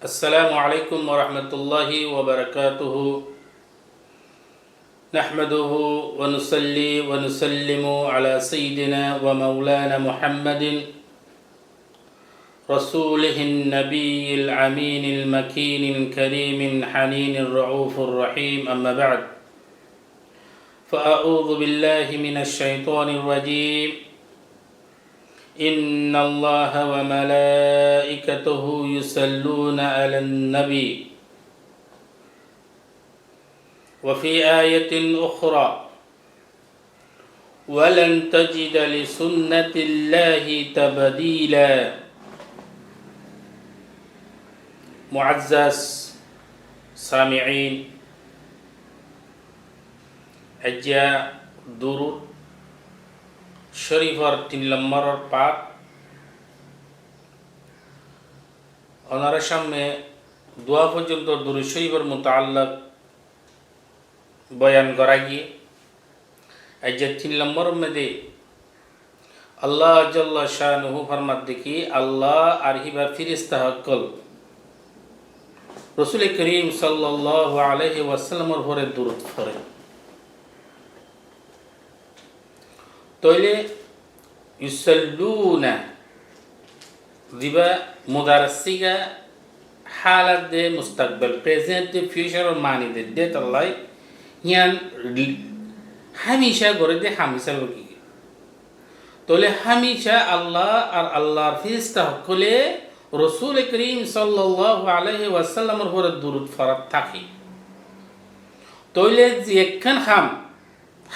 السلام عليكم ورحمة الله وبركاته. نحمده ونصلي ونسلم على سيدنا ومولانا محمد رسوله النبي الأمين المكين الكريم الحنين الرؤوف الرحيم. أما بعد، فأعوذ بالله من الشيطان الرجيم. إن الله وملائكته يصلون على النبي. وفي آية أخرى: ولن تجد لسنة الله تبديلا. معزز سامعين، أجا درود শরীফর 3 নম্বর পাঠ ওনার সামনে দোয়া পর্যন্ত দুরূদ শরীফের মুতাআল্লাক বয়ান করা গিয়ে এই যে 3 নম্বর মধ্যে আল্লাহ জাল্লা শানুহু ফরমাত দেখি আল্লাহ আর হিবা ফেরেশতা হকল রাসূল করিম সাল্লাল্লাহু আলাইহি ওয়াসাল্লামের উপরে দুরূদ পড়ে। তইলে ইউসাল্লুনা দিবা মুদারসিগা হালাত দে মুস্তাকবাল প্রেজেন্ট দে ফিউচার और मानी दे दे तल्लाई यान हमेशा करे दे हमेशा लोगी तोले हमेशा अल्लाह और अल्लाहर फरिश्ता हकले रसूल करीम सल्लल्लाहु अलैहि वसल्लमर উপরে দুরূদ ফরজ থাকে। তইলে যে একখান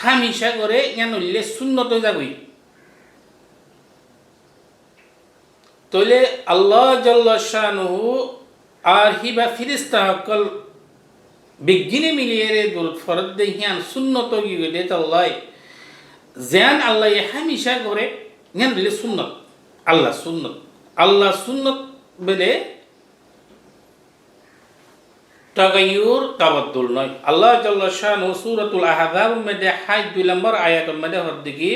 হামেশা করে ইয়ান হইলে সুন্নত হয়ে যাবই। তইলে আল্লাহ জাল্লা শানুহু আর হিবা ফিরিস্তা হকল বিজ্ঞানে মিলিয়ে দুরূদ ফরজ দে ইয়ান সুন্নত হয়ে গেলে তাল্লাই যেন আল্লাহ হামেশা করে ইয়ান হইলে সুন্নত। আল্লাহ সুন্নত বলে তাগায়ুর তাবাদ্দুল নয়। আল্লাহ জাল্লা শানুহু সূরাতুল আহজাব মধ্যে 2 নম্বর আয়াতের মধ্যে হদ্দিকি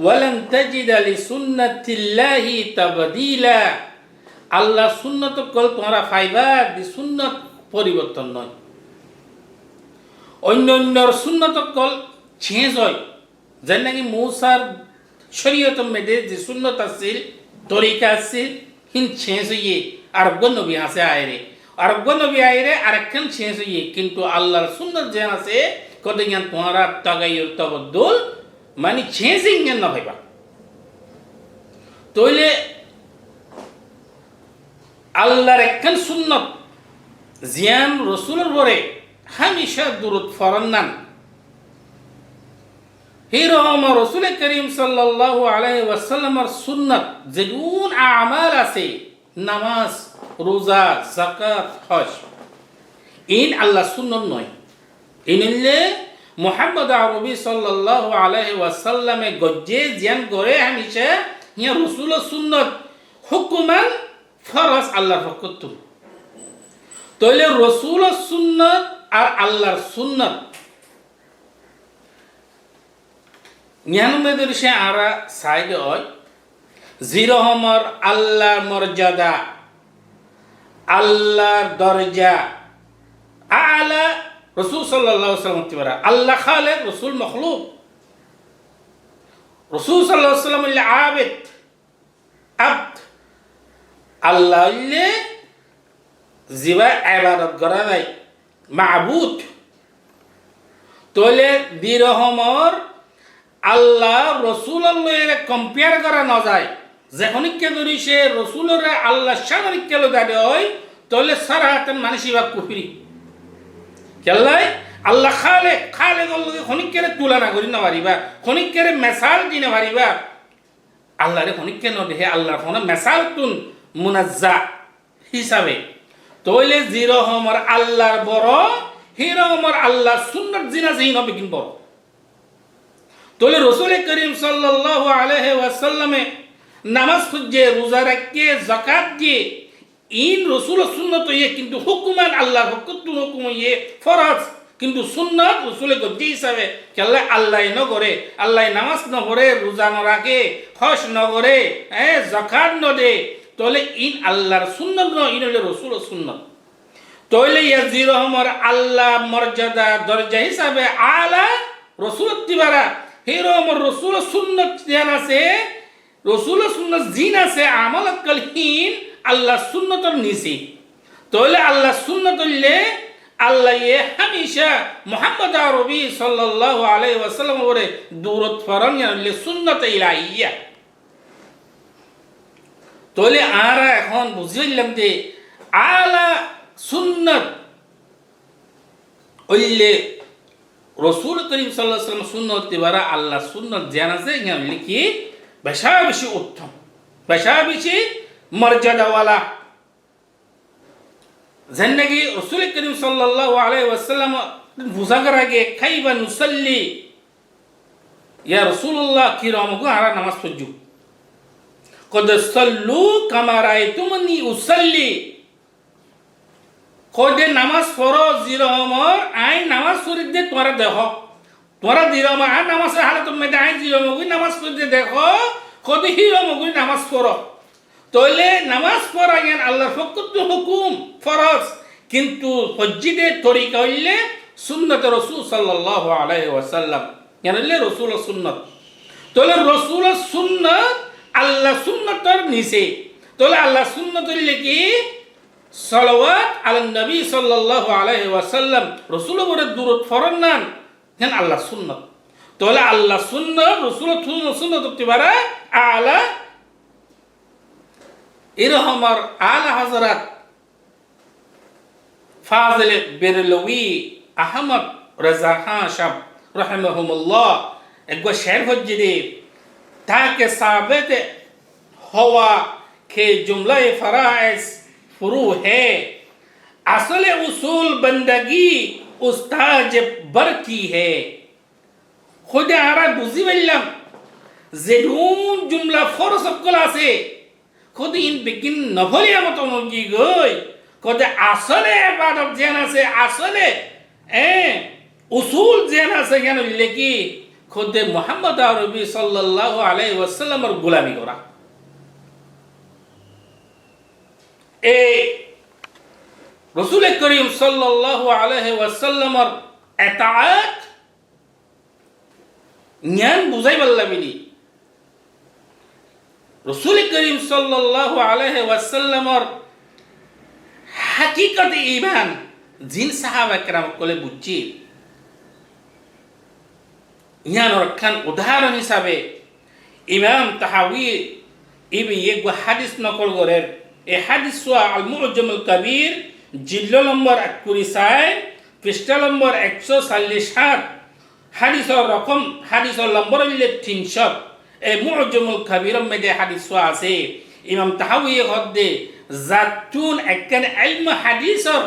ওয়ালান তাজিদা লিসুন্নাতিল্লাহি তাবদীলা। আল্লাহ সুন্নত কল তোমরা পাইবা, দি সুন্নত পরিবর্তন নয়। অন্যান্যর সুন্নত কল চেঞ্জ হয়, যেন নাকি মূসার শরীয়তের মধ্যে যে সুন্নত আছিল তরিকা আছিল হিন চেঞ্জ হইয়ে আরব নবী হাসে আয়রে আরব নবী আয়রে আরেকখান চেঞ্জ হইয়ে, কিন্তু আল্লাহর সুন্নত যে আছে কত জ্ঞান তোমরা তাগায়ুর তাবাদ্দুল মানে চেঞ্জিং জ্ঞান না হইবা। তইলে আল্লাহর একখান সুন্নত জিয়ান রসুলের পরে হামেশা দুরূদ ফরজ নান হিরম রসুল করিম সাল্লাল্লাহু আলাইহি ওয়াসাল্লামের সুন্নত যেগুন আমাল আছে নামাজ রোজা যাকাত হজ ইন আল্লাহ সুন্নত নয়। ইনলে মুহাম্মদ আরবি সাল্লাল্লাহু আলাইহি ওয়াসাল্লামে গজ্জে জিয়ান করে হামেশা ইয়া রসুলের সুন্নত হুকুমান ফরজ আল্লাহর ফকতুম। তইলে রসুলের সুন্নত আর আল্লাহর সুন্নত নিয়ানব্বই সে আরা সাইড হয় জিরহমর আল্লাহর মর্যাদা আল্লাহর দরজা আলা রসুল সাল্লাল্লাহু আলাইহি ওয়াসাল্লাম তিবারা আল্লাহ খালেক রসুল মখলুক। রসুল সাল্লাল্লাহু আলাইহি ওয়াসাল্লাম হইলে আবেদ আব্দ, আল্লাহ হইলে জিবা ইবাদত করা যায় মাবুদ। তইলে দিরহমর আল্লাহ রসুলের লয়ে কম্পেয়ার করা না যায়। যখনকে ধরি সে রসুলের আল্লাহ সামরিককে দাঁড়িয়ে হয় তাহলে সারাহাতেন মানুষই বা কুফরি কেল্লাই আল্লাহ খালে খনিকের তুলনা করি না পারিবা, খনিকের মেসাল দি না পারিবা। আল্লাহরে খনিককে ন দেখে আল্লাহ ফোন মেসাল তুন মুনাজ্জা হিসাবে। তইলে জিরহমর আল্লাহর বড় হিরহমর আল্লাহ সুন্নত জিনা জিন হবে কিন বড়। তইলে রসুল করিম সাল্লাল্লাহু আলাইহি ওয়াসাল্লামে নামাজ খুঁজে রোজা রাখিয়ে যাকাত দিয়ে ইন রসুল সুন্নত ইয়ে, কিন্তু হুকুমান আল্লাহর হুকুম হুকুম ইয়ে ফরজ, কিন্তু সুন্নত রসুল গজ্জি হিসাবে কেল্লা আল্লাহ ন করে আল্লাহ নামাজ ন পড়ে রোজা ন রাখে হজ ন করে যাকাত ন দে তাহলে ইন আল্লাহর সুন্নত নয়, ইন হইলে রসুলের সুন্নত। তাহলে ইয়াজির রহমর আল্লাহ মর্যাদা দরজা হিসাবে আলা রসুল তিবারা হিরমর রসুল সুন্নত জ্ঞান আছে, রসুল সুন্নত জিন আছে, আমল কলহীন আল্লাহ সুন্নতর নিচে। তাহলে আল্লাহ সুন্নত হইলে আল্লাহ হামেশা মুহাম্মদ আরবি সাল্লাল্লাহু আলাইহি ওয়াসাল্লাম ওরে দূরত ফরন হইলে সুন্নত ইলাহিয়া। তাহলে আমরা এখন বুঝলাম যে আলা সুন্নত হইলে রসুল করিম সাল্লাল্লাহু আলাইহি ওয়াসাল্লাম সুন্নত তিবারা আল্লাহ সুন্নত জ্ঞান আছে, ইয়া হইলে কি বেশা বেশি উত্তম, বেশা বেশি মর্যাদাওয়ালা। যেনেকি রসুল করিম সাল্লাল্লাহু আলাইহি ওয়াসাল্লাম বুঝাগার আগে খাইবা নুসাল্লি ইয়া রাসূলুল্লাহ কি রমগো আরা নামাজ পড়জু কদ সাল্লু কামা রাআইতুমুনি উসাল্লি। কদে নামাজ পড়ো জিরমর আই নামাজ পড়ি দে তোরা দেখো, তোরা জিরমর আ নামাজের হালত মধ্যে আই জিরমগো নামাজ পড়ি দেখো, কদে হিরমগো নামাজ পড়ো। তাহলে নামাজ পড়া জ্ঞান আল্লাহর ফকত হুকুম ফরজ, কিন্তু মসজিদের তরিকা হইলে সুন্নত রসুল সাল্লাল্লাহু আলাইহি ওয়াসাল্লাম, জ্ঞান হইলে রসুলের সুন্নত। তাহলে রসুলের সুন্নত আল্লাহ সুন্নতর নিচে। তাহলে আল্লাহ সুন্নত হইলে কি সালাওয়াত আলান নবী সাল্লাল্লাহু আলাইহি ওয়াসাল্লাম, রসুল বলে দূরত ফরন নান জ্ঞান আল্লাহ সুন্নত। তাহলে আল্লাহ সুন্নত রসুলের সুন্নত তিবারা আলা ইরহমর আলা হযরত ফাজিল বেরলভী আহমদ রাজা খান সাহেব রহমাহুল্লাহ একবার শের হজ্জিদে তাকে साबित हुआ कि जुमला फराइज फुरू है, असल उसूल बंदगी उस्ताज बर की है। खुद आरा बुझी बल्लम जेडून जुमला फरज सकल আছে खुद इन बिगिन नभलिया मत মজি গই खुद আসলে ইবাদত যেন আছে, আসলে উসুল যেন আছে কেন লিখি खुद मुहम्मद अरबी सल्लल्लाहु अलैहि वसल्लम और गुलामी करा। ए रसूल करीम सल्लल्लाहु अलैहि वसल्लम और इताअत ज्ञान बुझाई बल्ला बिली रसूल करीम सल्लल्लाहु अलैहि वसल्लम और हकीकत ईमान जिन साहाबा किराम कोले बुझी ইয়ানোর খান উদাহরণ হিসাবে ইমাম তাহাউই ইবি এক হাদিস নকল করেন। এই হাদিস আল মুআজ্জামুল কবির জিল্লা নম্বর 21 পৃষ্ঠা নম্বর 147 হাদিসের রকম হাদিসের নম্বর হইলে 300। এই মুআজ্জামুল কবিরের মধ্যে হাদিস আছে। ইমাম তাহাউই হদ্দে জাতুন একখান ইলম হাদিসের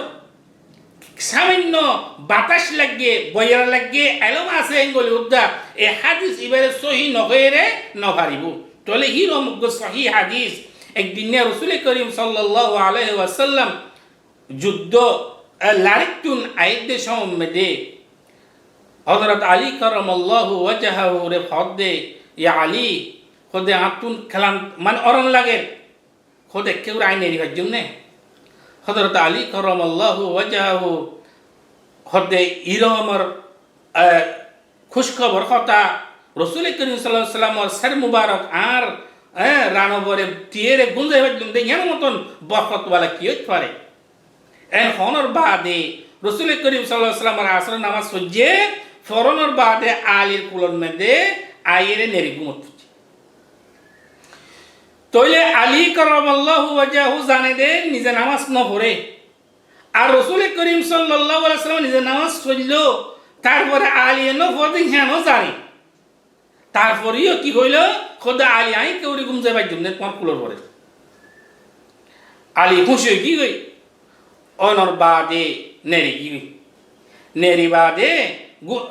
সামান্য বাতাস লাগে বয়ার লাগে এলম আছে এঙ্গলি উদ্দা এ হাদিস এবারে সহি নগরে নভারিব। তাহলে হিরম সহি হাদিস একদিন রাসূল করিম সাল্লাল্লাহু আলাইহি ওয়াসাল্লাম যুদ্ধ লারিতুন আইদে সমমদে হযরত আলী কারামাল্লাহু ওয়াজহাহু রে ফদে ইয়া আলী খোদে আতুন খেলান মানে অরণ লাগে খোদে কেউ আইনেরি হওয়ার জন্য হযরত আলী কারামাল্লাহু ওয়াজহাহু হদে ইরহমর খুশখবর কথা রসুল করিম সাল্লাল্লাহু আলাইহি ওয়াসাল্লামর সর মুবারক আর রানবরে টিয়েরে গুঞ্জাই হইল দে ইয়ার মতন বরকত ওয়ালা কি হইতে পারে। এন হনর বাদে রসুল করিম সাল্লাল্লাহু আলাইহি ওয়াসাল্লামর আসর নামাজ সজ্জে ফরনর বাদে আলীর কুলন মধ্যে আইরে নেরি গুমত। তাইলে আলী কারামাল্লাহু ওয়াজহু জানে দে নিজে নামাজ ন পড়ে, আর রসুল করিম সাল্লাল্লাহু আলাইহি ওয়াসাল্লাম নিজে নামাজ পড়ল, তারপরে আলী ন পড়ে হেন জানে, তারপরেও কি হইল খোদা আলী আই কেউরি ঘুম যাবার জন্য তোমার কুলোর পরে আলী খুশি কি গই অনর বাদে নেরি কি নেরি বাদে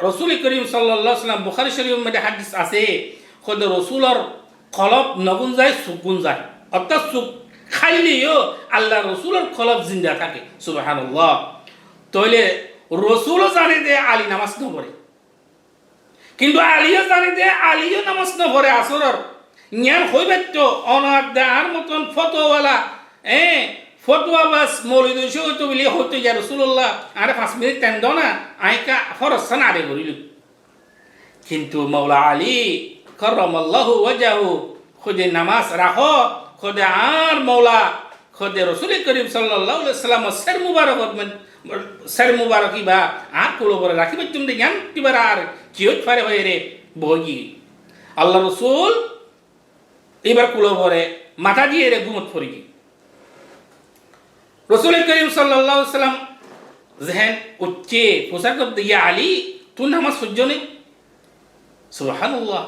রসুল করিম সাল্লাল্লাহু আলাইহি ওয়াসাল্লাম বুখারী শরীফের মধ্যে হাদিস আছে খোদা রসুলর কলব নগুন যায় সুগুন যায়, অর্থাৎ সুখ খাইলেও আল্লাহ রসুলের কলব জিন্দা থাকে। সুবহানাল্লাহ। তাহলে রসুলও জানে যে আলী নামাজ ন পড়ে, কিন্তু আলীও জানে যে আলীও নামাজ ন পড়ে আসরের, ইয়ান হইবে তো অনার দেওয়ার মতন ফটোওয়ালা ফটোয়া বাস মৌলিদ হইতো বলি হইতো ইয়া রসুল্লাহ আরে 5 মিনিট টাইম দাও না আইকা ফরসান আরে করিল কিন্তু মৌলা আলী কররামাল্লাহু ওয়াজহু খুদে নামাজ রাখো খুদে আর মৌলা খুদে রসুল করিম সাল্লাল্লাহু আলাইহি ওয়াসাল্লাম সের মুবারক ইবা আর কুলো বরে রাখিবে তুমি জ্ঞান কিবার আর কিয়ত পারে হয়ে রে বগি আল্লাহ রসুল এবার কুলো বরে মাথা দিয়ে রে ঘুমত পড়ি রসুল করিম সাল্লাল্লাহু আলাইহি ওয়াসাল্লাম জেহেন উচ্চে পোশাক দিয়া আলী তুই নামাজ সহ্য নেই সুবহানাল্লাহ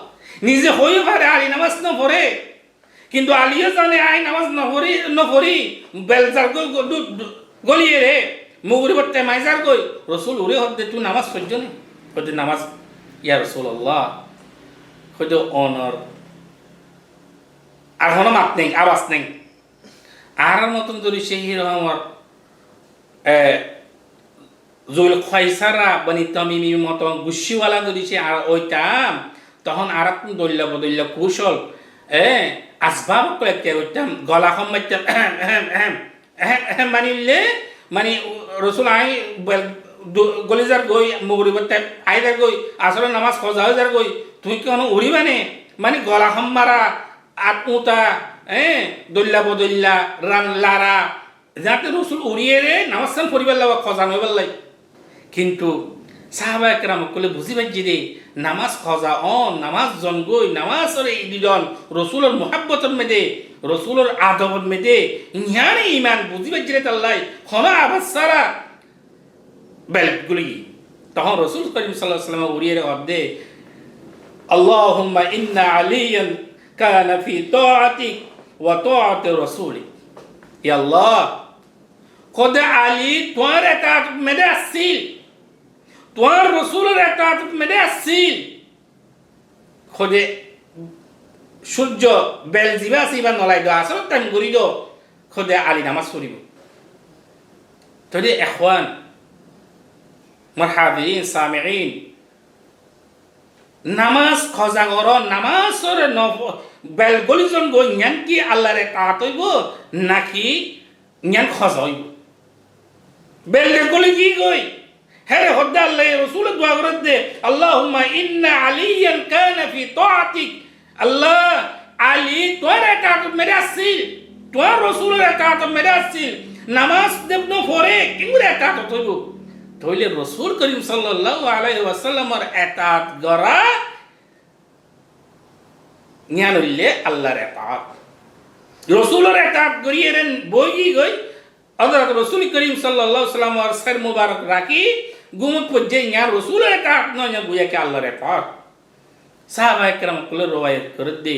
নিজে হয়ে পারে আলী নামাজ না পড়ে কিন্তু আলীও জানে আই নামাজ না পড়ি বেলজার গলিয়ে রে মুগুরি বটে মাইজার কই রসুল উড়ে হতে তুই নামাজ সহ্য নেই হতে নামাজ ইয়া রাসূলুল্লাহ হতে অনর আর হনো মাত নেই আওয়াজ নেই আর মতন যদি সেই রহমর জুল খয়সারা বনি তামিমি মতন গুছিওয়ালা যদি সে আর ওইটাম তখন আর দল্য বদল্য কৌশল আসবাব কয়েকটা ওইটাম গলা সম্মাইতাম মানিলে মানে রসুল আই গলিজার গই মুগুরি বলতে আইদার গই আসলে নামাজ খোঁজা হয়ে যার গই তুই কেন উড়িবানে মানে গলা সম্মারা আত্মতা দল্যা বদল্যা রান লারা যাতে রসুল উড়িয়ে রে নামাজ খান পরিবার লাগা খোঁজা নইবার লাই কিন্তু সাহাবা একরাম কলে বুঝি পাইছি রে নামাজ খোঁজা নামাজ জন গই নামাজ রে ইদিজন রসুলের মোহাব্বতর মেদে রসুলের আদবর মেদে ইহানে ইমান বুঝি পাইছি রে তাল্লাই খনা আবাস সারা বেলগুলি তখন রসুল করিম সাল্লাল্লাহু আলাইহি ওয়াসাল্লাম উড়িয়ে রে অর্ধে আল্লাহুম্মা ইন্না আলিয়ান কানা ফি তাআতিক ওয়া তাআতি রাসূলিক ইয়া আল্লাহ খোদা আলী তোমার এতাত মেদে আসিল তোমার রসুলের এতাত মেদে আসিল খোদে সূর্য বেল জিবা সিবা নলাই দো আসল টাইম করি দো খোদে আলী নামাজ পড়িব তবে ইখওয়ান মারহাবিন সামিঈন নামাজ খোঁজা কর নামাজের বেল গলিজন গই জ্ঞান কি আল্লাহর এতাত হইব নাকি জ্ঞান খোঁজা হইব বেল গলি কি গই হ্যাঁ হদ্দা আল্লাহ রসুল দোয়া করে দে আল্লাহুম্মা ইন্না আলিয়ান কানা ফি তাআতিক আল্লাহ আলী তোর এতাত মেরে আসিল তোর রসুলের এতাত মেরে আসিল নামাজ দেবনো পড়ে কিংরে এতাত হইব তইলে রসুল করিম সাল্লাল্লাহু আলাইহি ওয়াসাল্লামের এতাত গরা জ্ঞান হইলে আল্লাহর এতাত রসুলের এতাত করিয়ে রেন বই গই হযরত রসুল করিম সাল্লাল্লাহু আলাইহি ওয়াসাল্লামের সর মুবারক রাখি গুমত পজে জ্ঞান রসুলের এতাত নয় বুয়া কে আল্লাহর এতাত সাহাবা একরাম কলে রওয়ায়াত করে দে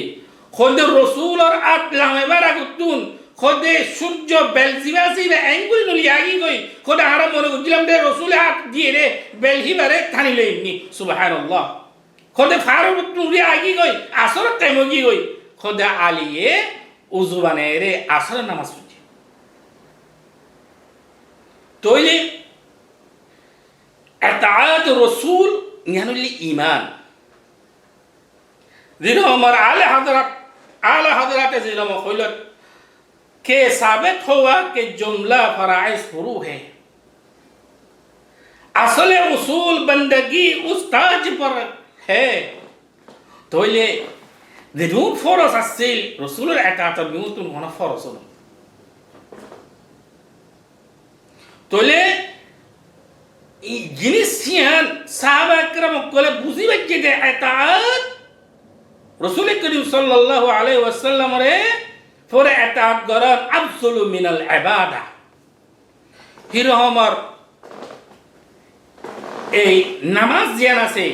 খোদ রসুলের আত লামে বারাকুতুন খোদে সূর্য বেলজিবা সিবা এঙ্গুলি নলি আগি গই খোদা আরাম মনে বুঝলাম দে রসুল হাত দিয়ে রে বেলহি বারে থানি লইনি সুবহানাল্লাহ খোদে ফারুক তুরি আগি গই আসর টাইম গই গই খোদা আলিয়ে উযু বানায় রে আসর নামাজ পড়ি তইলে আতাআত রসুল ইয়ানুল ঈমান जिनो हमार आला हजरत जिनो मखौलत के साबित हुआ कि जुमला फराइज फुरू है असले उसूल बंदगी उस ताज पर है तो ये दिनू फरस असिल रसूलुर अतात मिउतुन होना फरस तो ये जिनिसियान साहबा करम कोले बुझी बच्चे दे अतात রসুল করিম সাল্লাল্লাহু আলাইহি ওয়াসাল্লাম রে ফরে এতাত করার আবসুলু মিনাল ইবাদা ফির আমার এই নামাজ জ্ঞান আছে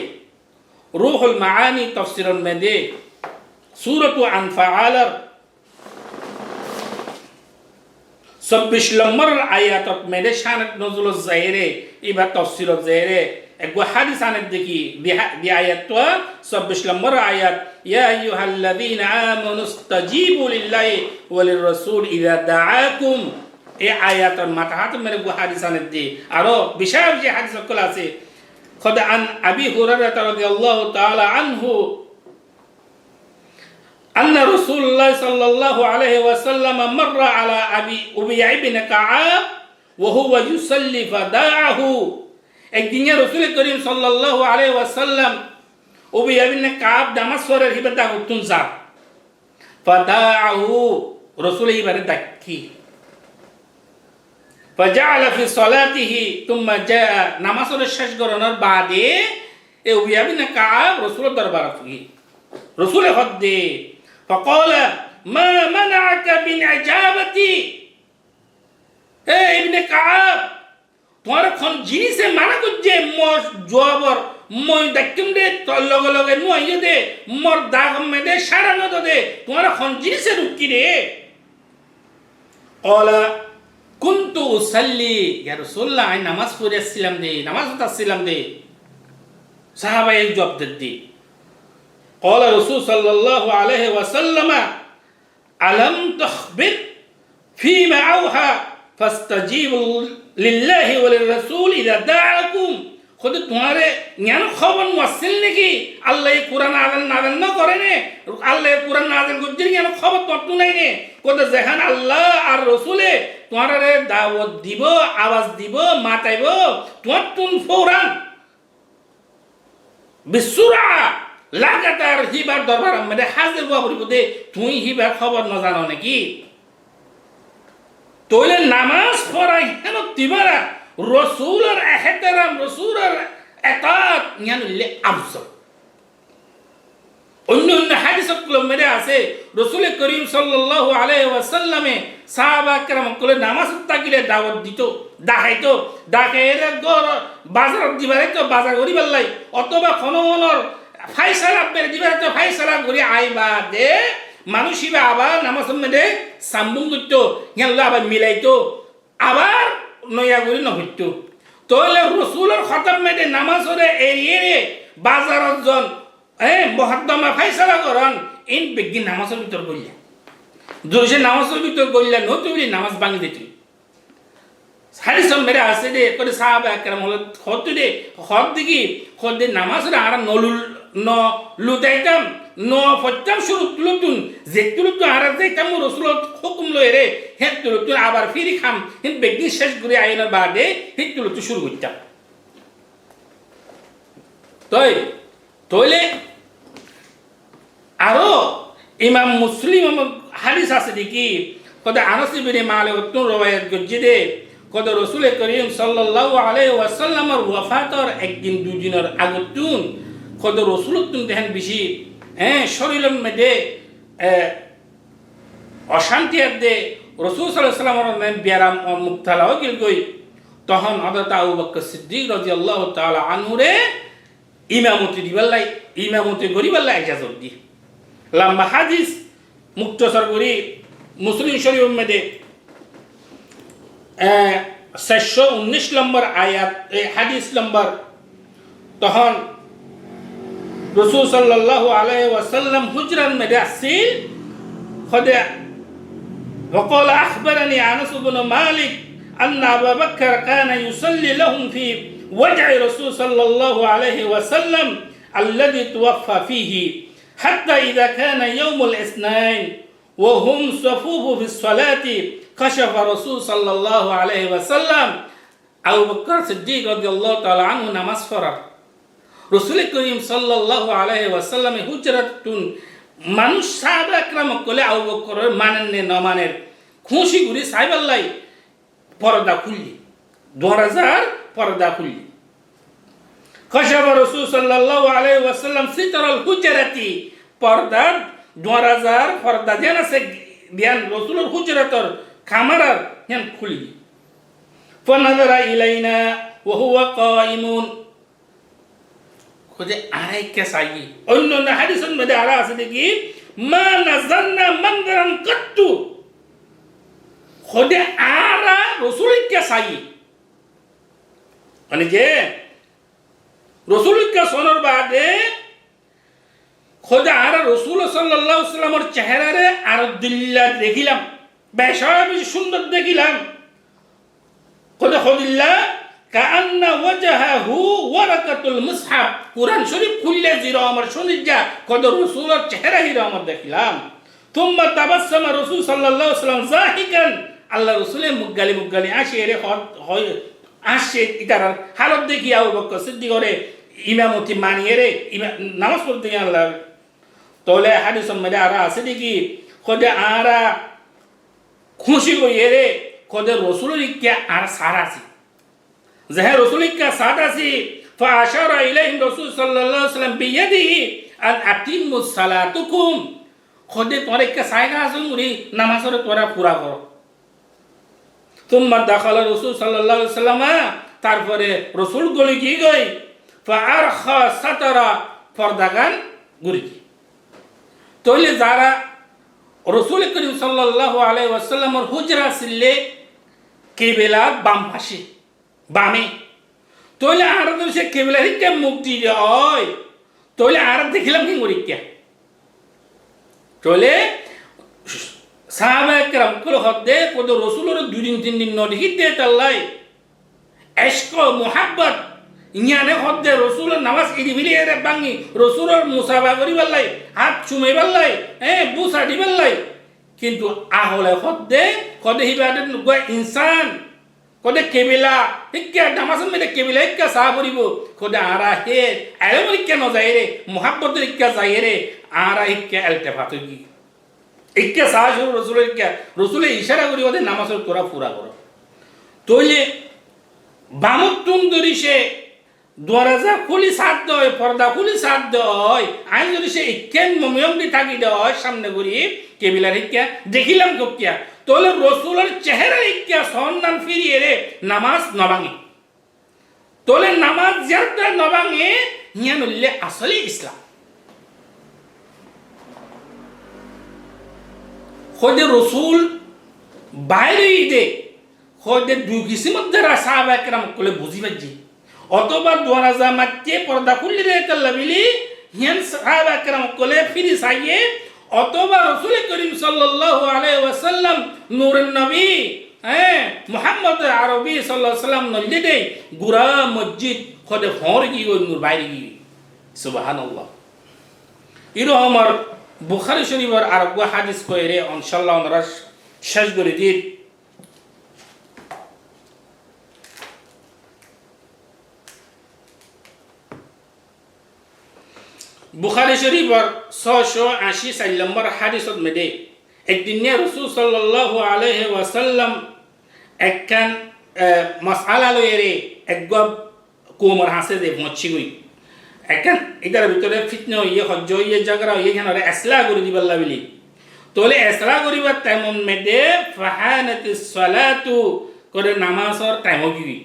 রুহুল মাআনি তাফসীরুল মেদে সূরাতু আনফাআলার 26 নম্বর আয়াতত মেদে শানত নজুলুল জাহিরে ইবা তাফসীরুল জাহিরে এক হাদিস আনে দেখি দি আয়াত তো 26 নম্বর আয়াত ইয়া আইয়ুহাল্লাযীনা আমানুস্তাজীবু লিল্লাহি ওয়া লির-রাসূল ইযা দাআকুম এই আয়াতের মাথাত মেরে হাদিস আনে দি আরো বিশাল যে হাদিস কল আছে খোদা আন আবি হুরায়রা রাদিয়াল্লাহু তাআলা আনহু আন্না রাসূলুল্লাহ সাল্লাল্লাহু আলাইহি ওয়াসাল্লাম মাররা আলা উবাই ইবনে কাআব ওয়া হুয়া ইউসাল্লি ফাদাআহু। একদিন রাসূল করিম সাল্লাল্লাহু আলাইহি ওয়াসাল্লাম উবাই ইবনে কাআব নামাজ পড়ার হিবা দাগুতুন যা ফাদাআহু, রাসূল ইবারে ডাকি ফাজাআলা ফি সালাতিহি তুম্মা জাআ, নামাজের শেষ করানোর বাদে এ উবাই ইবনে কাআব রাসূলের দরবারে গিয়ে রাসূলের হদ্দে فقال ما منعك من اجابتي اے ابن কাআব, তোমার কোন জিনিসে মানা করছে মোর জবাবর মই ডাকিম দে তোর লগে লগে নইয়ে দে মোর দাগ মেদে সারানো দে, তোমার কোন জিনিসে রুকি রে? قال كنت اصلي يا رسول الله, আমি নামাজ পড়ছিলাম দে, নামাজ পড়ছিলাম দে। সাহাবা এই জবাব দিতে قال رسول صلى الله عليه وسلم ألم تخبر فيما أوحى فاستجيبوا لله وللرسول إذا دعاكم। खुद तुम्हारे ज्ञान खबर मुअस्सिल नेकी अल्लाह कुरान नाज़िल न करे ने, अल्लाह कुरान नाज़िल गुजर ज्ञान खबर तो नहीं ने खुद जहान अल्लाह और रसूले तुम्हारे दावत दिबो, आवाज दिबो, माताइबो, तुम फौरन बिसुरा লাগাতার হিবার দরবার মানে হাজির হওয়া বলিব দে, তুই হিবার খবর না জানো নাকি? তোলে নামাজ পড়াই কেন তিবারা রসুলের এহতেরাম, রসুলের এতাত ইয়ানুল্লে আফজল। অন্য অন্য হাদিসত মেরে আছে রসুল করিম সাল্লাল্লাহু আলাইহি ওয়াসাল্লামে সাহাবা কেরাম কলে নামাজ তাকিলে দাওয়াত দিত, ডাকাইতো, ডাকাইরে গর বাজার দিবারে তো বাজার করিবার লাই, অথবা খনমনর ফাইসালা বের দিবা তো ফাইসালা করি আইবা দে মানুষ হিবা আবার নামাজ মেদে সাম্বুং করতো, ইয়াল্লা আবার মিলাইতো, আবার নয়া করি নহইতো। তোলে রসুলের খতম মেদে নামাজরে এরিয়ে বাজারত জন মহদ্দমা ফাইসালা করন ইন বেগিন নামাজের ভিতর গইলা, জোরসে নামাজের ভিতর গইলা নতুবি নামাজ ভাঙি দিত। হাদিস মেরে আছে দে করে সাহাবা একরাম হল খত দে খত দিকি খত দে নামাজরে আর নলুল ন লুতাইতাম ন ফতাম শুরু তুলতুন যে তুলতু আর যাইতাম রাসূলত হুকুম লয় রে হে তুলতু আবার ফিরি খাম হিন বেগিন শেষ করে আইনার বাদে হে তুলতু শুরু করতাম। তোইলে আরো ইমাম মুসলিম হাদিস আছে দেখি কত আনাস ইবনে মালিক তুন রওয়ায়াত গজ্জি দে কত রাসূল করিম সাল্লাল্লাহু আলাইহি ওয়াসাল্লামের ওয়াফাতর একদিন দুদিনের আগতুন কত রাসূল তুন দেন বেশি শরীরের মধ্যে অশান্তি দে রাসূল সাল্লাল্লাহু আলাইহি ওয়াসাল্লামের বিয়ারাম মুক্তালা হইল গই, তখন হযরত আবু বকর সিদ্দিক রাদিয়াল্লাহু তাআলা আনহু রে ইমামতি দিবাল্লাই, ইমামতি গরিবাল্লাই ইজাজত দি। লম্বা হাদিস মুক্তসর করি মুসলিম শরীফের মধ্যে 419 নম্বর আয়াত হাদিস নম্বর, তখন রাসূল সাল্লাল্লাহু আলাইহি ওয়াসাল্লাম হুজরার মধ্যে আসিল খোদা وقال أخبرني أنس بن مالك أن أبا بكر كان يصلي لهم في وجع رسول صلى الله عليه وسلم الذي توفى فيه حتى إذا كان يوم الاثنين وهم صفوف في الصلاة كشف رسول صلى الله عليه وسلم أبو بكر الصديق رضي الله تعالى عنه نماز فرر رسول كريم صلى الله عليه وسلم হুজরাতুন মানুষ সাহাবা একরাম কলে আবু বকরের মানেন না মানের খুশি করে সাইবাল্লাই পর্দা খুললি, দরজার পর্দা খুললি। কশফ রাসূল সাল্লাল্লাহু আলাইহি ওয়াসাল্লাম সিতরাল হুজরাতি, পর্দা দরজার পর্দা যেন আছে ধ্যান রাসূলের হুজরাতর খামারার হেন খুললি। ফানাযারা ইলাইনা ওয়া হুয়া কাইমুন, খুদে আরাই কেসাই অন্য হাদিসের মধ্যে আরা আছে দেখি মা নাযান্না মানদারান কাত্তু, খুদে আরা রাসূল কেসাই মানে যে রসুলকে শোনার বাদে খোদা আর রসুল সাল্লাল্লাহু আলাইহি ওয়াসাল্লামের চেহারারে আর দিল্লা দেখিলাম, বেশ সুন্দর দেখিলাম। খোদা খোদিল্লা কাআন্না ওয়াজহাহু ওয়ারাকাতুল মুসহাব কুরআন শরীফ খুললে জিরো আমার শুনিস যা কত রাসূলের চেহারা হিরো আমার দেখলাম তুম্মা তাবাসসামা রাসূল সাল্লাল্লাহু আলাইহি ওয়াসাল্লাম যাহিকান আল্লাহ রাসূলের মুখগালি আসে রে হয় আসে ইতার হালত দেখি আবু বকর সিদ্দিক করে ইমামতি মানিয়ে রে নামাজ পড়তে আল্লাহ তাহলে হাদিসের মধ্যে আর আছে দেখি খোদে আরা খুশি হইয়ে রে খোদে রাসূলের ইচ্ছা আর সারা আছে যাহে রাসূলের ইচ্ছা সাদ আছে ফাআশারা ইলাইহিম রাসূল সাল্লাল্লাহু আলাইহি ওয়াসাল্লাম বিয়াদিহি আন আতিম্মুস সালাতুকুম খোদে তোর ইচ্ছা সাইগা আছে মুরি নামাজের তোরা পুরা করো তুম্মা দাখালা রাসূল সাল্লাল্লাহু আলাইহি ওয়াসাল্লাম তারপরে রাসূল গলি কি গই ফাআরখা সাতারা পর্দাগান গুরি তাহলে যারা রাসূল করিম সাল্লাল্লাহু আলাইহি ওয়াসাল্লামের হুজরা ছিলে কিবলা বাম পাশে বামে তাহলে আর তো সে কিবলা হিকে মুক্তি হয় তাহলে আর দেখিলাম কি করি কে তাহলে সাহাবায়ে কেরাম কুল হদে কত রাসূলের 2 দিন 3 দিন ন দেখিতে তাল্লাই ইশক মুহাব্বত ইয়ানে হদে রাসূলের নামাজ ইদি বিলিয়ে বাঙ্গি রাসূলের মুসাফা করিবার লাই হাত চুমাইবার লাই বুসা দিবার লাই কিন্তু আহলে হদে কদে ইবাদত নগয় ইনসান কদে কেবিলা হিক্কা নামাজের মধ্যে কেবিলা হিক্কা সাহা করিব কদে আরা হে এলম হিক্কা ন যায় রে মুহাব্বতের হিক্কা যায় রে আরা হিক্কা ইলতিফাত কি হিক্কা সাহা শুরু রাসূলের হিক্কা রাসূলের ইশারা করি ওদের নামাজের তোরা পুরা করো তইলে বামতুন দরিসে দরজা খুলি সাথ দেয় পর্দা খুলি সাথ দেয় আইন যদি সে ইকেন মমিয়ম দি থাকি দেয় সামনে ঘুরি কেবিলার ইক্কা দেখিলাম ককিয়া তাহলে রাসূলের চেহারা ইক্কা সন্ধান ফিরিয়ে রে নামাজ নবাঙে তাহলে নামাজ যাতে নবাঙে হিয়ান উল্লে আসলে ইসলাম খোদে রাসূল বাইরে দে খোদে দুই কিসিমত দ্বারা সাহাবায়ে কেরাম কোলে বুঝি বাজি অথবা দরজা মাঝে পর্দা খুলে রেখে লাবিলি হিয়ান সাহাবায়ে কেরাম কোলে ফিরি সাইয়ে অথবা রাসূল করিম সাল্লাল্লাহু আলাইহি ওয়াসাল্লাম নূরুন নবী মুহাম্মদ আরবি সাল্লাল্লাহু আলাইহি ওয়াসাল্লাম নলি দে গুরা মসজিদ খোদে ফর কি ওই নূর বাইরে কি সুবহানাল্লাহ ইরো আমার বুখারী শরীফের আরেক হাদিস কইরে ইনশাআল্লাহ আমরা শেষ করে দিই বুখারী শরীফের 680 নম্বর হাদিসত মধ্যে একদিন রাসূল সাল্লাল্লাহু আলাইহি ওয়াসাল্লাম একখান মাসআলা লইরে একগব কোমর হাসে দে মচ্ছি গই একখান এটার ভিতরে ফিতনা হইয়ে হজ্জ হইয়ে জাগরা হইয়ে এখানে আসলা করে দিবাল্লা বলি তোলে আসলা করিবার টাইম মধ্যে ফাহানাতিস সালাতু করে নামাজের টাইম কি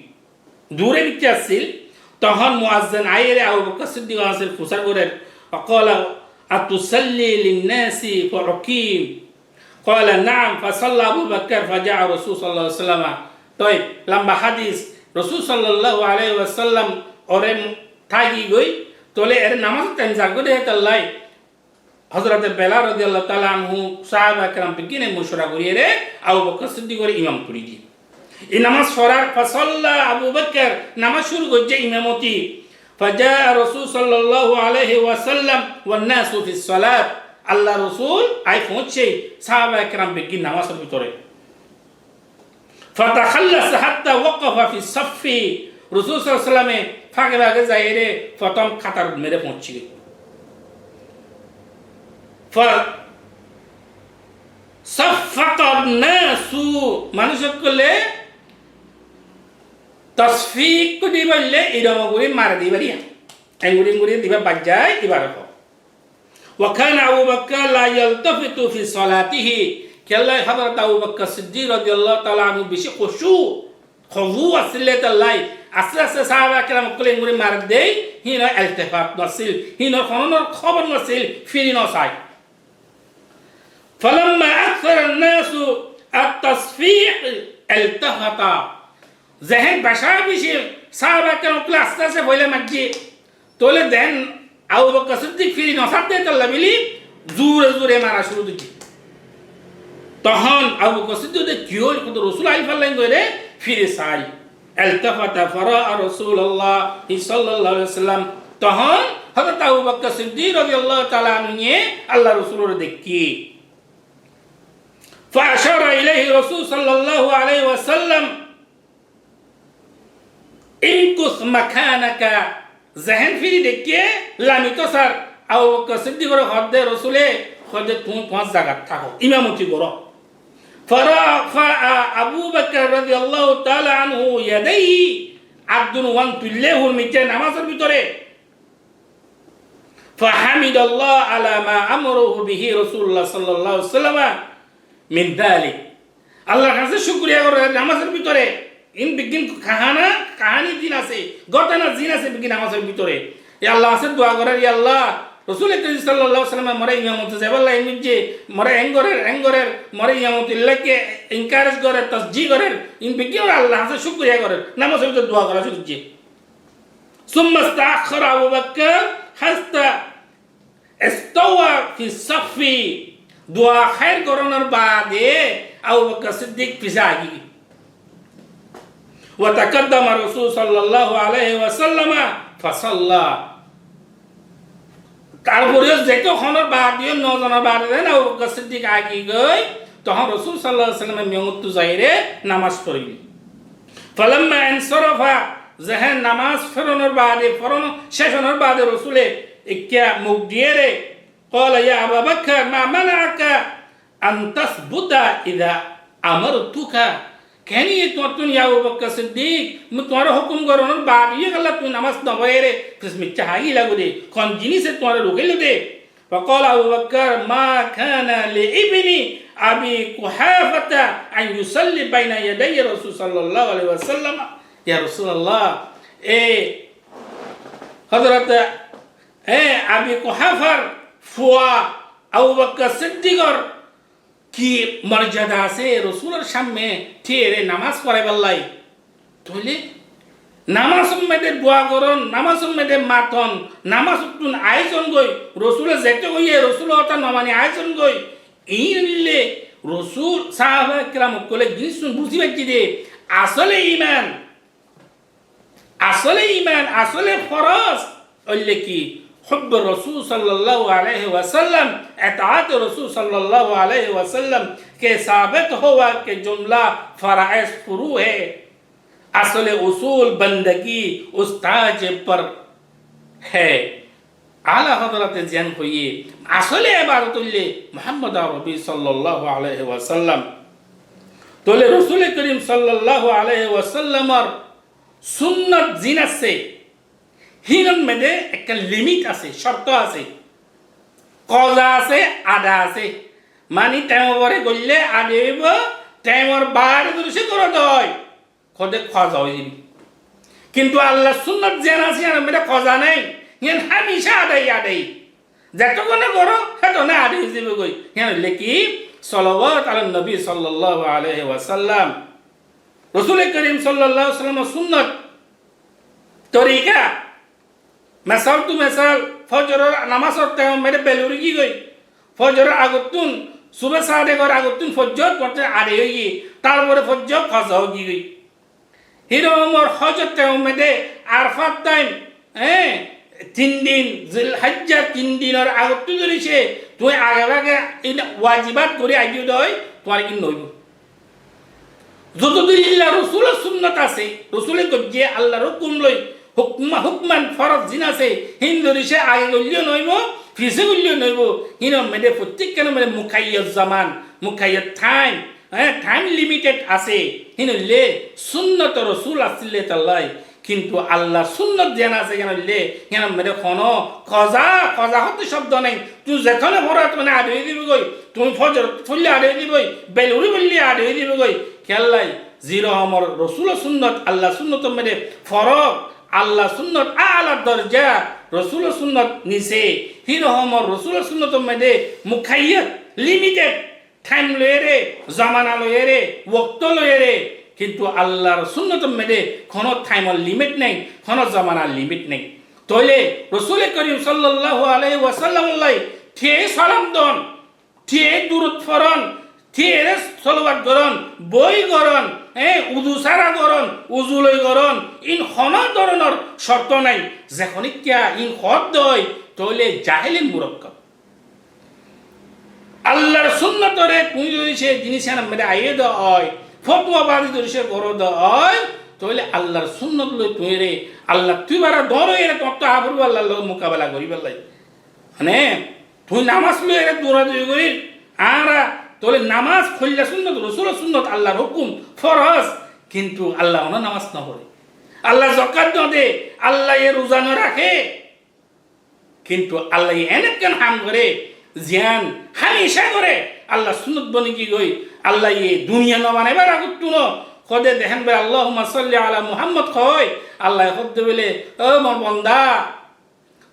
দূরে বিতে আসছিল তখন মুয়াজ্জিন আইরে আবু বকর সিদ্দিক আসিল ফুসা করে فقال أتصلي للناس فأقيم قال نعم فصلى أبو بكر فجاء رسول صلى الله عليه وسلم طيب لما حديث رسول صلى الله عليه وسلم أورم تاجي گوي تولي एर نماز टाइम जागो दे तल्लाई हजरत बेलाल রাদিয়াল্লাহু তাআলা আনহু সাহাবা کرام বিকিনে মুশরা করিয়ে রে আবু বকর সিদ্দিক করে ইমাম করি দি এই নামাজ পড়ার ফসল্লা আবু বকর নামাজ শুরু করছে ইমামতি فجاء رسول صلى الله عليه وسلم والناس في الصلاة الله رسول أي فوتشي صحابة كرام بيجي نماز البيتوري فتخلص حتى وقف في الصف رسول صلى الله عليه وسلم فاقي باقي زايره فتم خطر मेरे فوتشي فصفق الناس মানুষ কলে তসফিক কো দিবালে ইরমগুরি মার দিবারিয়া এঙ্গুরি গুরি দিবা বাজাই ইবারক ওয়া কানা আবু বকর লা ইয়ালতাফিতু ফি সালাতিহি কেল্লা হযরত আবু বকর সিদ্দিক রাদিয়াল্লাহু তাআলা আনহু বেশি খুশু আসিলাতাল্লাহ আসলে সাহাবা کرام কলে এঙ্গুরি মার দেই হিনা ইলতিফাত নসিল হিনা ফনর খবর নসিল ফিরিনো সাই فلما اكثر الناس التصفيق التفت जहन बशा बिशे साहबा के क्लास से बोले मज्जी तोले देन आबू बकर सिद्दीक फिरी नसात दे तल्ला बिली जोरे जोरे मारा शुरू दिखी तहन आबू बकर सिद्दीक दे कियो को रसूल आई फल्लाइन गरे फिरे साई التفت فراى رسول الله صلى الله عليه وسلم তখন হযরত আবু বকর সিদ্দিক রাদিয়াল্লাহু তাআলা আনহু আল্লাহ রাসূলের দেখি فاشار اليه رسول صلى الله عليه وسلم انكث مكانك জহন ফিরি দেখে লামিতো স্যার আবু বকর সিদ্দিক হদে রাসূলে হদে তুমি পাঁচ জায়গা থাকো ইমামতি করো فرفع أبو بكر رضي الله تعالى عنه يديه عبد وان تليه الميتين نمازر بيتوري فحمد الله على ما أمره به رسول الله صلى الله عليه وسلم من ذلك الله কাছে শুকরিয়া করে নামাজের ভিতরে ইন বিগিন কাহানি দিন আছে ঘটনা দিন আছে বিগিন নামাজের ভিতরে এ আল্লাহ আছে দোয়া করে ইয়া আল্লাহ রাসূল করিম সাল্লাল্লাহু আলাইহি ওয়াসাল্লাম মরে ইমামত জাবাল্লাহ ইনজে মরে এঙ্গরের মরে ইমামত ইল্লাহকে এনকারেজ করে তাসজি করে ইন বিগিন আল্লাহ আছে শুকরিয়া করে নামাজের ভিতরে দোয়া করা শুনছে ثم استأخر أبو بكر حتى استوى في الصف দোয়া খায়ের করানোর বাদে আবু বকর সিদ্দিক পিছে আগি وتقدم الرسول صلى الله عليه وسلم فصلى তারপরে যেটো খনৰ বাদে নজনৰ বাদে আবু বকর সিদ্দিক আগি গই তখন রাসূল সাল্লাল্লাহু আলাইহি ওয়াসাল্লাম মিয়মত যাইরে নামাজ পড়িল فلما انصرف জহন নামাজ ফরনোর বাদে ফরন শেষনোর বাদে রাসূলে ইকিয়া মুখ দিয়ে রে قال يا أبا بكر ما منعك أن تثبت إذا أمرتك كان يتوتن يا أبو بكر الصديق متوارا حكم كرونر بعد يغلا تو نماز نغيره بس متشاهي لغو دي كون جيني سے توارا روغي لو دي فقال أبو بكر ما كان لابني أبي قحافة أن يصلي بين يدي رسول صلى الله عليه وسلم يا رسول الله حضرت أبي قحافة ফুয়া আবু বকর সিদ্দিকর কি মর্যাদা আছে রাসূলের সামনে ঠিয়ে নামাজ পড়াইবার লাই তাহলে নামাজ উম্মতে দোয়া করন নামাজ উম্মতে মাতন নামাজ উতুন আয়োজন গই রাসূলে যেতে কইয়ে রাসূল ওটা নমানি আয়োজন গই এই নিলে রাসূল সাহাবা کرام কোলে জিনিস বুঝি বাকি দে আসলে ঈমান আসলে ফরজ হইলে কি حب الرسول صلى الله عليه وسلم اطاعت الرسول صلى الله عليه وسلم के साबित हुआ कि जुमला फराइज फुरू है असल उसूल बंदगी उस्ताज पर है आला हजरत जन हुई असल इबादतुल्ले मोहम्मद अरबी सल्लल्लाहु अलैहि वसल्लम तोले रसूल करीम सल्लल्लाहु अलैहि वसल्लम और सुन्नत जिना से হিনন মেদে একটা লিমিট আছে শর্ত আছে কজা আছে আদা আছে মানি টাইম পরে গইলে আদে হইব টাইমর বাইরে দৃশ্য করে দয় খদে খজা হইবি কিন্তু আল্লাহ সুন্নাত জেন আছে আর মেদে খজা নাই হিন হামেশা আদাই যতক্ষণে করো সেতনে আদাই হইবে কই হিন লেকি সাল্লাল্লাহু আলা নবী সাল্লাল্লাহু আলাইহি ওয়াসাল্লাম রাসূল করিম সাল্লাল্লাহু আলাইহি ওয়াসাল্লাম সুন্নাত তরিকা مثال تو مثال فجر نماز পড়তে মেরে বেলুরি কি গই ফজর আগতুন সুবহ সাড়ে ঘর আগতুন ফজর পড়তে আরে হই তারপরে ফজর ফজর হই গই হিরো ওমর হজরত মেদে আরফাত টাইম 3 দিন জিলহজ্জা 3 দিনের আগতুন ধরিছে তুই আগে ওয়াজিবাত করে আইও দই তোমার কি নইব যতদিন ইল্লা রাসূলের সুন্নাত আছে রাসূলে গজে আল্লাহর হুকুম লই হুকমান ফরজ জিনা আছে হিন্দুরিসে আগে গলিও নইব ফিসে গলিও নইব হিন মেদে প্রত্যেক কেন মেদে মুখাইয়াত জামান মুখাইয়াত টাইম লিমিটেড আছে হিন লে সুন্নত রাসূল আসলে তাল্লাই কিন্তু আল্লাহ সুন্নত জানা আছে কেন লে হিন মেদে কোনো কজা হতে শব্দ নাই তুই যেখানে ভরা মানে আড়ে দিবি গই তুমি ফজর ফুললে আড়ে দিবই বেলুরি বললি আড়ে দিবি গই খেলাই জিরো আমর রাসূল সুন্নত আল্লাহ সুন্নত মেদে ফরক আল্লাহ সুন্নত আলা দরজা রাসূল সুন্নত নিচে হিরহমর রাসূল সুন্নত মেদে মুখাইয়াত লিমিটেড টাইম লয়েরে জামানা লয়েরে ওয়াক্ত লয়েরে কিন্তু আল্লাহর সুন্নত মেদে কোনো টাইমর লিমিট নাই কোনো জামানার লিমিট নাই তইলে রাসূল করিম সাল্লাল্লাহু আলাইহি ওয়াসাল্লাম লাই ঠিয়ে সালাম দন ঠিয়ে দুরূদ ফরন থিয়েরে সলবাদ গরণ বই গরণ উজু সারা গরণ উজুলই গরণ ইন হন ধরনের শর্ত নাই যখন কিয়া ইন হদ দয় তাহলে জাহেলিন মুরক্কব আল্লাহর সুন্নতরে তুই যদি সে জিনিসের মেরে আইয়ে দেয় ফতোয়াবাজি যদি সে গড় দেয় তাহলে আল্লাহর সুন্নত লই তুই রে আল্লাহ তুই বারা ধরো এর তত আবরু আল্লাহর লগে মোকাবেলা করি বেলাই মানে তুই নামাজ লই এর দৌড়াদৌড়ি করি আর তাহলে নামাজ খল্লা সুন্নত রসুলের সুন্নত আল্লাহর হুকুম ফরজ কিন্তু আল্লাহ ওনা নামাজ না পড়ে আল্লাহ যাকাত না দে আল্লাহ এর রোজা না রাখে কিন্তু আল্লাহ এনে কেন হাম করে জিয়ান হামেশা করে আল্লাহ সুন্নত বনি কি গই আল্লাহ এ দুনিয়া ন বানাইবার আগত তুনো খদে দেখেন বে আল্লাহুম্মা সাল্লি আলা মুহাম্মদ কয় আল্লাহ খদে বলে ও মোর বান্দা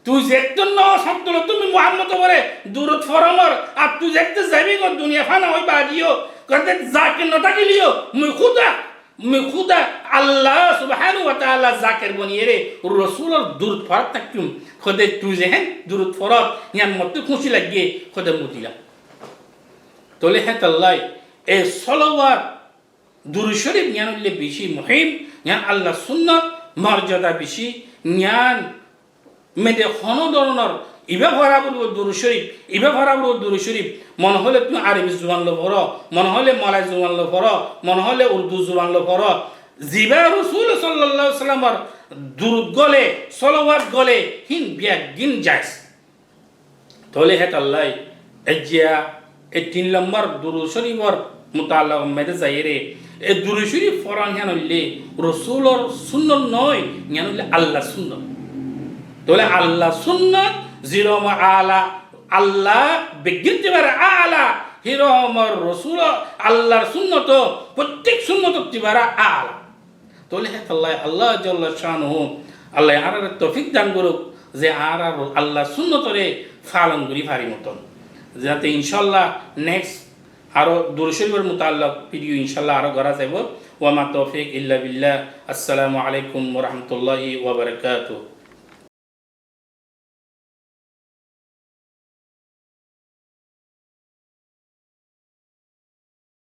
তুই যেতন ন শব্দ তুমি মুহাম্মদ বলে দূরত ফরমর আর তুই যেতে যাবি গো দুনিয়া ফানা হই বাদিও কদে জাকির ন থাকিলিও মুই খুদা আল্লাহ সুবহানাহু ওয়া তাআলা জাকির বনিয়ে রে রাসূলের দূরত ফরত তাকুম খদে তুই যেহেন দূরত ফরত ইয়ান মত খুশি লাগিয়ে খদে মুদিলা তোলে হেত আল্লাহ এ সলাওয়াত দুরূদ শরীফ ইয়ান হইলে বেশি মুহিম ইয়ান আল্লাহ সুন্নাত মর্যাদা বেশি ইয়ান মেদে হন ধরনের ইবা ভরাবুর দুরূদ শরীফ ইবা ভরাবুর দুরূদ শরীফ মন হলে তুমি আরবি জুবান লো পড়ো মন হলে মালয় জুবান লো পড়ো মন হলে উর্দু জুবান লো পড়ো জিবা রাসূল সাল্লাল্লাহু আলাইহি সাল্লামের দুরূদ গলে সলাওয়াত গলে হিন বিয়া গিন যাইস তোলে হেত আল্লাহ এজিয়া এই 3 নম্বর দুরূদ শরীফর মুতাআল্লাক মেদে যাইরে এই দুরূদ শরীফ ফরান ইয়ান হইলে রাসূলের সুন্নাত নয় ইয়ান হইলে আল্লাহ সুন্নাত তোলে আল্লাহ সুন্নাত জিরম আলা আল্লাহ বিজ্ঞপ্তি বারে আলা হিরমর রাসূল আল্লাহর সুন্নত প্রত্যেক সুন্নত তিবারা আলা তোলে হে আল্লাহ আল্লাহ জাল্লা শানুহু আল্লাহ আর তৌফিক দান করুক যে আর আল্লাহ সুন্নতরে পালন করি পারি মতন যাতে ইনশাআল্লাহ নেক্সট আরো দুরূদ শরীফের মুতাআল্লাক ভিডিও ইনশাআল্লাহ আরো করা যাবে ওয়া মা তৌফিক ইল্লা বিল্লাহ আসসালামু আলাইকুম ওয়া রাহমাতুল্লাহি ওয়া বারাকাতুহু।